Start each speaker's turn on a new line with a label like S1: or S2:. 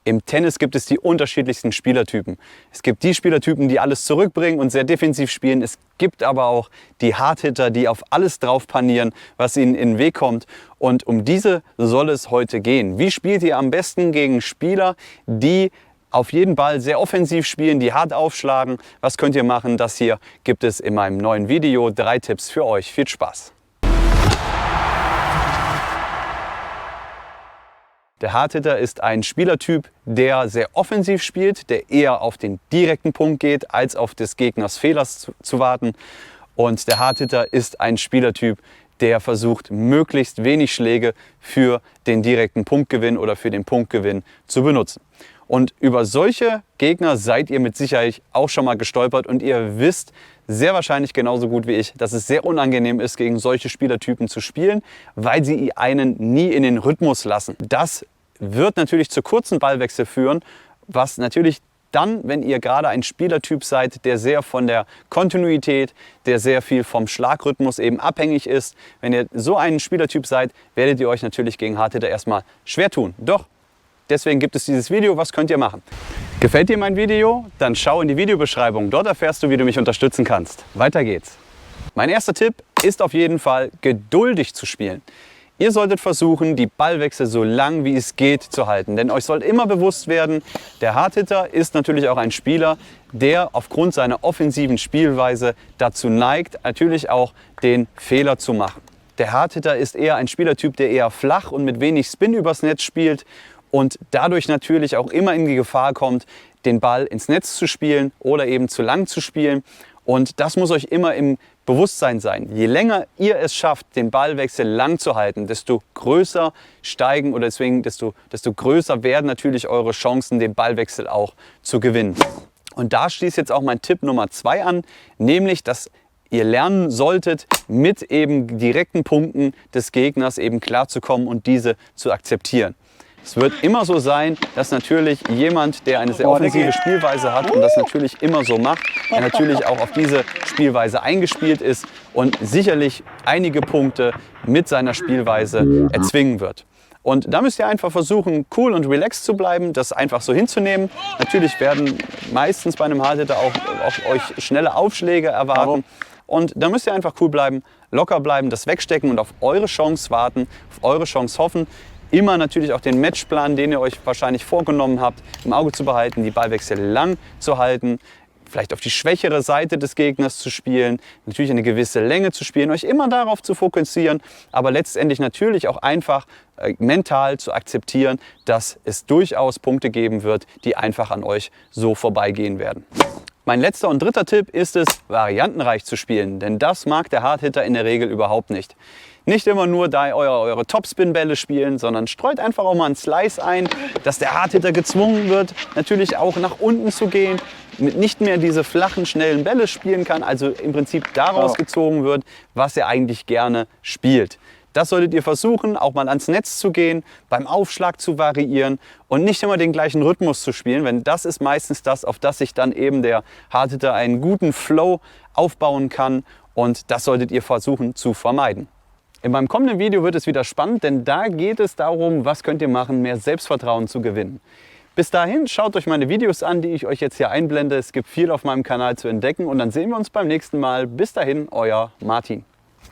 S1: Im Tennis gibt es die unterschiedlichsten Spielertypen. Es gibt die Spielertypen, die alles zurückbringen und sehr defensiv spielen. Es gibt aber auch die Hardhitter, die auf alles drauf panieren, was ihnen in den Weg kommt. Und um diese soll es heute gehen. Wie spielt ihr am besten gegen Spieler, die auf jeden Ball sehr offensiv spielen, die hart aufschlagen? Was könnt ihr machen? Das hier gibt es in meinem neuen Video. 3 Tipps für euch. Viel Spaß! Der Hardhitter ist ein Spielertyp, der sehr offensiv spielt, der eher auf den direkten Punkt geht, als auf des Gegners Fehlers zu warten. Und der Hardhitter ist ein Spielertyp, der versucht, möglichst wenig Schläge für den direkten Punktgewinn oder für den Punktgewinn zu benutzen. Und über solche Gegner seid ihr mit Sicherheit auch schon mal gestolpert und ihr wisst sehr wahrscheinlich genauso gut wie ich, dass es sehr unangenehm ist, gegen solche Spielertypen zu spielen, weil sie einen nie in den Rhythmus lassen. Das wird natürlich zu kurzen Ballwechsel führen, was natürlich dann, wenn ihr gerade ein Spielertyp seid, der sehr von der Kontinuität, der sehr viel vom Schlagrhythmus eben abhängig ist, wenn ihr so ein Spielertyp seid, werdet ihr euch natürlich gegen Hardhitter erstmal schwer tun. Doch deswegen gibt es dieses Video. Was könnt ihr machen? Gefällt dir mein Video? Dann schau in die Videobeschreibung. Dort erfährst du, wie du mich unterstützen kannst. Weiter geht's. Mein erster Tipp ist auf jeden Fall, geduldig zu spielen. Ihr solltet versuchen, die Ballwechsel so lang wie es geht zu halten. Denn euch sollte immer bewusst werden, der Hardhitter ist natürlich auch ein Spieler, der aufgrund seiner offensiven Spielweise dazu neigt, natürlich auch den Fehler zu machen. Der Hardhitter ist eher ein Spielertyp, der eher flach und mit wenig Spin übers Netz spielt und dadurch natürlich auch immer in die Gefahr kommt, den Ball ins Netz zu spielen oder eben zu lang zu spielen. Und das muss euch immer im Bewusstsein sein. Je länger ihr es schafft, den Ballwechsel lang zu halten, desto größer steigen oder deswegen desto größer werden natürlich eure Chancen, den Ballwechsel auch zu gewinnen. Und da schließt jetzt auch mein Tipp Nummer 2 an, nämlich, dass ihr lernen solltet, mit eben direkten Punkten des Gegners eben klarzukommen und diese zu akzeptieren. Es wird immer so sein, dass natürlich jemand, der eine sehr offensive Spielweise hat und das natürlich immer so macht, der natürlich auch auf diese Spielweise eingespielt ist und sicherlich einige Punkte mit seiner Spielweise erzwingen wird. Und da müsst ihr einfach versuchen, cool und relaxed zu bleiben, das einfach so hinzunehmen. Natürlich werden meistens bei einem Hardhitter auch euch schnelle Aufschläge erwarten. Und da müsst ihr einfach cool bleiben, locker bleiben, das wegstecken und auf eure Chance warten, auf eure Chance hoffen. Immer natürlich auch den Matchplan, den ihr euch wahrscheinlich vorgenommen habt, im Auge zu behalten, die Ballwechsel lang zu halten, vielleicht auf die schwächere Seite des Gegners zu spielen, natürlich eine gewisse Länge zu spielen, euch immer darauf zu fokussieren, aber letztendlich natürlich auch einfach mental zu akzeptieren, dass es durchaus Punkte geben wird, die einfach an euch so vorbeigehen werden. Mein letzter und dritter Tipp ist es, variantenreich zu spielen, denn das mag der Hardhitter in der Regel überhaupt nicht. Nicht immer nur da eure Topspin-Bälle spielen, sondern streut einfach auch mal einen Slice ein, dass der Hardhitter gezwungen wird, natürlich auch nach unten zu gehen, nicht mehr diese flachen, schnellen Bälle spielen kann, also im Prinzip daraus gezogen wird, was er eigentlich gerne spielt. Das solltet ihr versuchen, auch mal ans Netz zu gehen, beim Aufschlag zu variieren und nicht immer den gleichen Rhythmus zu spielen, denn das ist meistens das, auf das sich dann eben der Hardhitter einen guten Flow aufbauen kann und das solltet ihr versuchen zu vermeiden. In meinem kommenden Video wird es wieder spannend, denn da geht es darum, was könnt ihr machen, mehr Selbstvertrauen zu gewinnen. Bis dahin schaut euch meine Videos an, die ich euch jetzt hier einblende. Es gibt viel auf meinem Kanal zu entdecken und dann sehen wir uns beim nächsten Mal. Bis dahin, euer Martin.